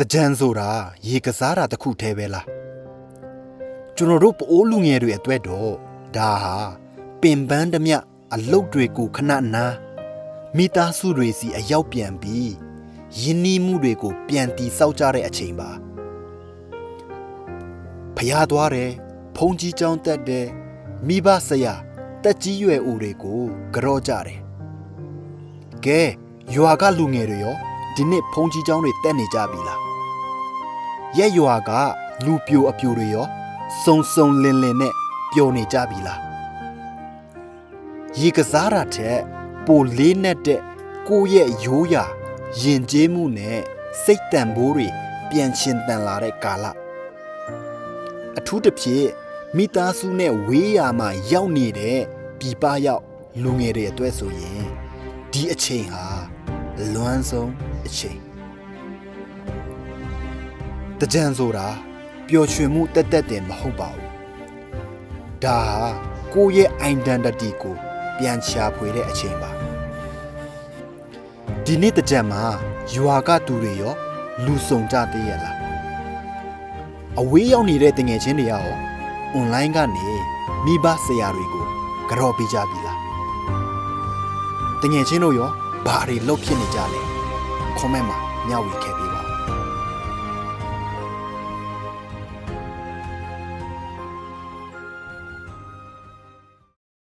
တကြံဆိုတာရေကစားတာတစ်ခုတည်းပဲလားကျွန်တော်တို့ပိုးလူငယ်တွေအတွက်တော့ဒါဟာပင်ပန်းသမျှအလုတ်တွေကိုခဏနာမိသားစုတွေစီအရောက်ပြန်ပြီးယဉ်နီးမှုတွေကိုပြန်တီဆောက်ကြတဲ့အချိန်ပါဖျားသွားတယ်ဖုန်ကြီးကျောင်းတက်တယ်မိဘဆရာတက်ကြီးရွယ်ဦးတွေကိုကြော့ကြတယ်ကဲရွာကလူငယ်တွေရောဒီနေ့ဖုန်ကြီးကျောင်းတွေတက်နေကြပြီလားရဲ့ရွာကလူပြိုအပြိုတွေရောစုံစုံလင်လင်နဲ့ပျော်နေကြပြီလားရေကစားတာထက်ပိုလေးနဲ့တဲ့ကိုယ့်ရဲ့ရိုးရာယဉ်ကျေးမှုနဲ့စိတ်တန်ဖိုးတွေပြန်ရှင်တန်လာတဲ့ကာလအထူးသဖြင့်မိသားစုနဲ့ဝေးရာမှာရောက်နေတဲ့ပြည်ပရောက်လူငယ်တွေအတွက်ဆိုရင်ဒီအချိန်ဟာလွမ်းဆုံးအချိန်တကြံဆိုတာပျော်ရွှင်မှုတက်တက်တင်မဟုတ်ပါဘူးဒါဟာကိုယ့်ရဲ့ identity ကိုပြန်ရှာဖွေတဲ့အချိန်ပါဒီနေ့တကြံမှာရွာကသူတွေရောလူစုံကြသေးရလားအဝေးရောက်နေတဲ့တငယ်ချင်းတွေရောအွန်လိုင်းကနေမိဘဆရာတွေကိုကြော်ပေးကြပြီလားတငယ်ချင်းတို့ရောဘာတွေလုပ်ဖြစ်နေကြလဲ comment မှာမျှဝေခဲ့ပေးပါ